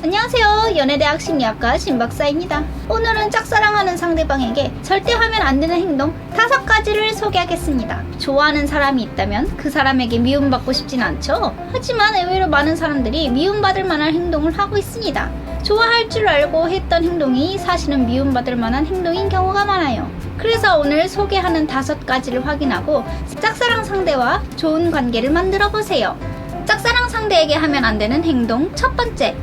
안녕하세요. 연애대학 심리학과 신박사입니다. 오늘은 짝사랑하는 상대방에게 절대 하면 안 되는 행동 5가지를 소개하겠습니다. 좋아하는 사람이 있다면 그 사람에게 미움받고 싶진 않죠? 하지만 의외로 많은 사람들이 미움받을 만한 행동을 하고 있습니다. 좋아할 줄 알고 했던 행동이 사실은 미움받을 만한 행동인 경우가 많아요. 그래서 오늘 소개하는 5가지를 확인하고 짝사랑 상대와 좋은 관계를 만들어 보세요. 짝사랑 상대에게 하면 안 되는 행동 첫 번째,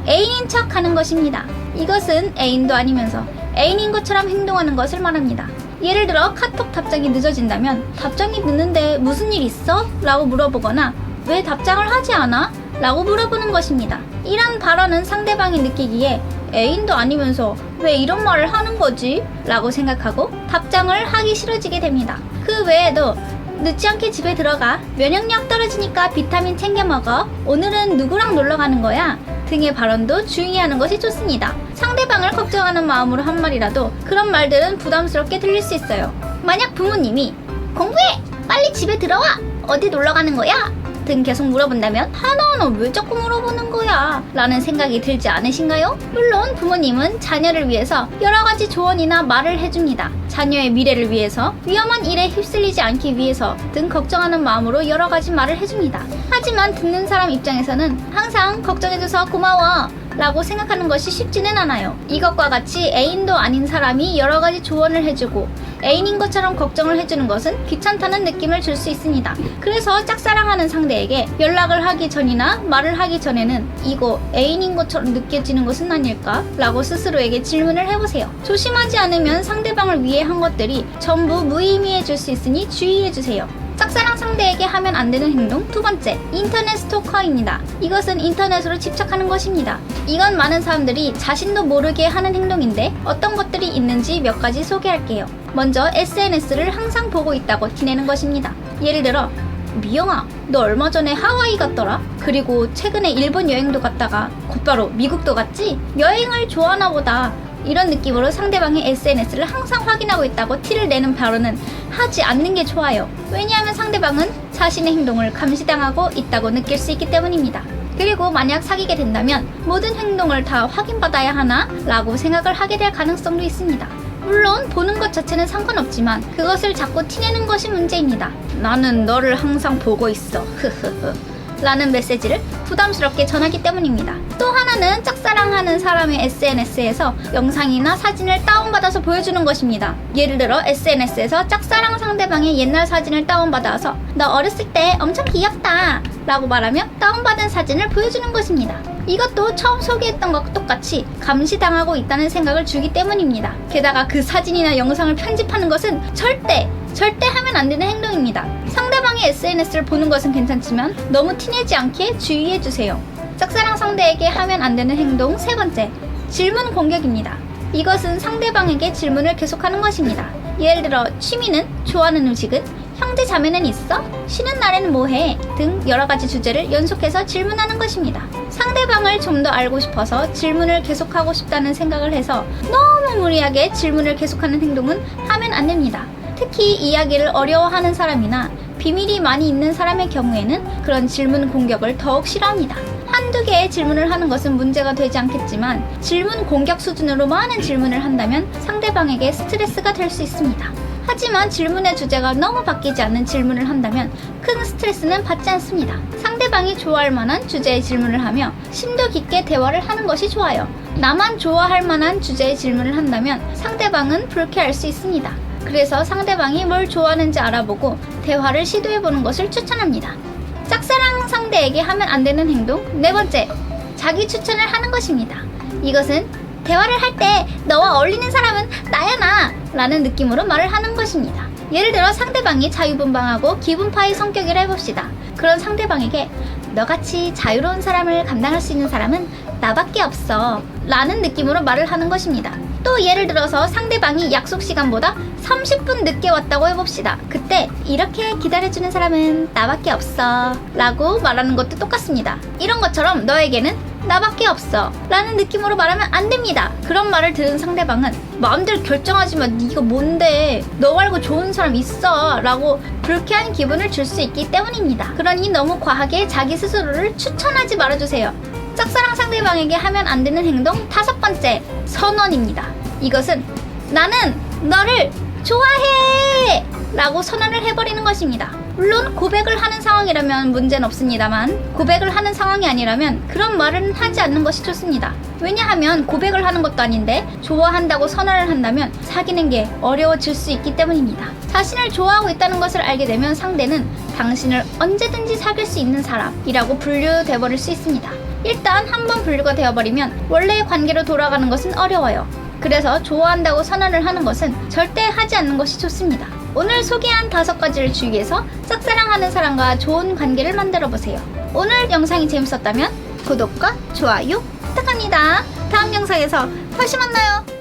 애인인 척 하는 것입니다. 이것은 애인도 아니면서 애인인 것처럼 행동하는 것을 말합니다. 예를 들어 카톡 답장이 늦어진다면 답장이 늦는데 무슨 일 있어? 라고 물어보거나 왜 답장을 하지 않아? 라고 물어보는 것입니다. 이런 발언은 상대방이 느끼기에 애인도 아니면서 왜 이런 말을 하는 거지? 라고 생각하고 답장을 하기 싫어지게 됩니다. 그 외에도 늦지 않게 집에 들어가, 면역력 떨어지니까 비타민 챙겨 먹어, 오늘은 누구랑 놀러 가는 거야? 등의 발언도 주의하는 것이 좋습니다. 상대방을 걱정하는 마음으로 한 말이라도 그런 말들은 부담스럽게 들릴 수 있어요. 만약 부모님이 공부해! 빨리 집에 들어와! 어디 놀러 가는 거야? 등 계속 물어본다면 하나하나 왜 자꾸 물어보는 거야? 라는 생각이 들지 않으신가요? 물론 부모님은 자녀를 위해서 여러 가지 조언이나 말을 해줍니다. 자녀의 미래를 위해서, 위험한 일에 휩쓸리지 않기 위해서 등 걱정하는 마음으로 여러 가지 말을 해줍니다. 하지만 듣는 사람 입장에서는 항상 걱정해줘서 고마워 라고 생각하는 것이 쉽지는 않아요. 이것과 같이 애인도 아닌 사람이 여러 가지 조언을 해주고 애인인 것처럼 걱정을 해주는 것은 귀찮다는 느낌을 줄 수 있습니다. 그래서 짝사랑하는 상대에게 연락을 하기 전이나 말을 하기 전에는 이거 애인인 것처럼 느껴지는 것은 아닐까? 라고 스스로에게 질문을 해보세요. 조심하지 않으면 상대방을 위해 한 것들이 전부 무의미해질 수 있으니 주의해주세요. 짝사랑 상대에게 하면 안 되는 행동 두 번째, 인터넷 스토커입니다. 이것은 인터넷으로 집착하는 것입니다. 이건 많은 사람들이 자신도 모르게 하는 행동인데 어떤 것들이 있는지 몇 가지 소개할게요. 먼저 SNS를 항상 보고 있다고 티내는 것입니다. 예를 들어 미영아, 너 얼마 전에 하와이 갔더라? 그리고 최근에 일본 여행도 갔다가 곧바로 미국도 갔지? 여행을 좋아하나 보다. 이런 느낌으로 상대방의 SNS를 항상 확인하고 있다고 티를 내는 발언은 하지 않는 게 좋아요. 왜냐하면 상대방은 자신의 행동을 감시당하고 있다고 느낄 수 있기 때문입니다. 그리고 만약 사귀게 된다면 모든 행동을 다 확인받아야 하나? 라고 생각을 하게 될 가능성도 있습니다. 물론 보는 것 자체는 상관없지만 그것을 자꾸 티내는 것이 문제입니다. 나는 너를 항상 보고 있어. 라는 메시지를 부담스럽게 전하기 때문입니다. 또 하나는 짝사랑하는 사람의 SNS에서 영상이나 사진을 다운받아서 보여주는 것입니다. 예를 들어 SNS에서 짝사랑 상대방의 옛날 사진을 다운받아서 너 어렸을 때 엄청 귀엽다 라고 말하며 다운받은 사진을 보여주는 것입니다. 이것도 처음 소개했던 것과 똑같이 감시당하고 있다는 생각을 주기 때문입니다. 게다가 그 사진이나 영상을 편집하는 것은 절대 하면 안 되는 행동입니다. 상대방의 SNS를 보는 것은 괜찮지만 너무 티내지 않게 주의해주세요. 짝사랑 상대에게 하면 안 되는 행동 세 번째, 질문 공격입니다. 이것은 상대방에게 질문을 계속하는 것입니다. 예를 들어 취미는? 좋아하는 음식은? 형제 자매는 있어? 쉬는 날에는 뭐해? 등 여러 가지 주제를 연속해서 질문하는 것입니다. 상대방을 좀 더 알고 싶어서 질문을 계속하고 싶다는 생각을 해서 너무 무리하게 질문을 계속하는 행동은 하면 안 됩니다. 특히 이야기를 어려워하는 사람이나 비밀이 많이 있는 사람의 경우에는 그런 질문 공격을 더욱 싫어합니다. 한두 개의 질문을 하는 것은 문제가 되지 않겠지만 질문 공격 수준으로 많은 질문을 한다면 상대방에게 스트레스가 될 수 있습니다. 하지만 질문의 주제가 너무 바뀌지 않는 질문을 한다면 큰 스트레스는 받지 않습니다. 상대방이 좋아할 만한 주제의 질문을 하며 심도 깊게 대화를 하는 것이 좋아요. 나만 좋아할 만한 주제의 질문을 한다면 상대방은 불쾌할 수 있습니다. 그래서 상대방이 뭘 좋아하는지 알아보고 대화를 시도해보는 것을 추천합니다. 짝사랑 상대에게 하면 안 되는 행동 네 번째, 자기 추천을 하는 것입니다. 이것은 대화를 할 때 너와 어울리는 사람은 나야 나 라는 느낌으로 말을 하는 것입니다. 예를 들어 상대방이 자유분방하고 기분파의 성격이라 해봅시다. 그런 상대방에게 너같이 자유로운 사람을 감당할 수 있는 사람은 나밖에 없어 라는 느낌으로 말을 하는 것입니다. 또 예를 들어서 상대방이 약속 시간보다 30분 늦게 왔다고 해봅시다. 그때 이렇게 기다려주는 사람은 나밖에 없어 라고 말하는 것도 똑같습니다. 이런 것처럼 너에게는 나밖에 없어 라는 느낌으로 말하면 안 됩니다. 그런 말을 들은 상대방은 마음대로 결정하지만 네가 뭔데, 너 말고 좋은 사람 있어 라고 불쾌한 기분을 줄 수 있기 때문입니다. 그러니 너무 과하게 자기 스스로를 추천하지 말아주세요. 짝사랑 상대방에게 하면 안 되는 행동 5번째, 선언입니다. 이것은 나는 너를 좋아해! 라고 선언을 해버리는 것입니다. 물론 고백을 하는 상황이라면 문제는 없습니다만 고백을 하는 상황이 아니라면 그런 말은 하지 않는 것이 좋습니다. 왜냐하면 고백을 하는 것도 아닌데 좋아한다고 선언을 한다면 사귀는 게 어려워질 수 있기 때문입니다. 자신을 좋아하고 있다는 것을 알게 되면 상대는 당신을 언제든지 사귈 수 있는 사람이라고 분류돼 버릴 수 있습니다. 일단 한번 분류가 되어버리면 원래의 관계로 돌아가는 것은 어려워요. 그래서 좋아한다고 선언을 하는 것은 절대 하지 않는 것이 좋습니다. 오늘 소개한 5가지를 주의해서 짝사랑하는 사람과 좋은 관계를 만들어 보세요. 오늘 영상이 재밌었다면 구독과 좋아요 부탁합니다. 다음 영상에서 다시 만나요.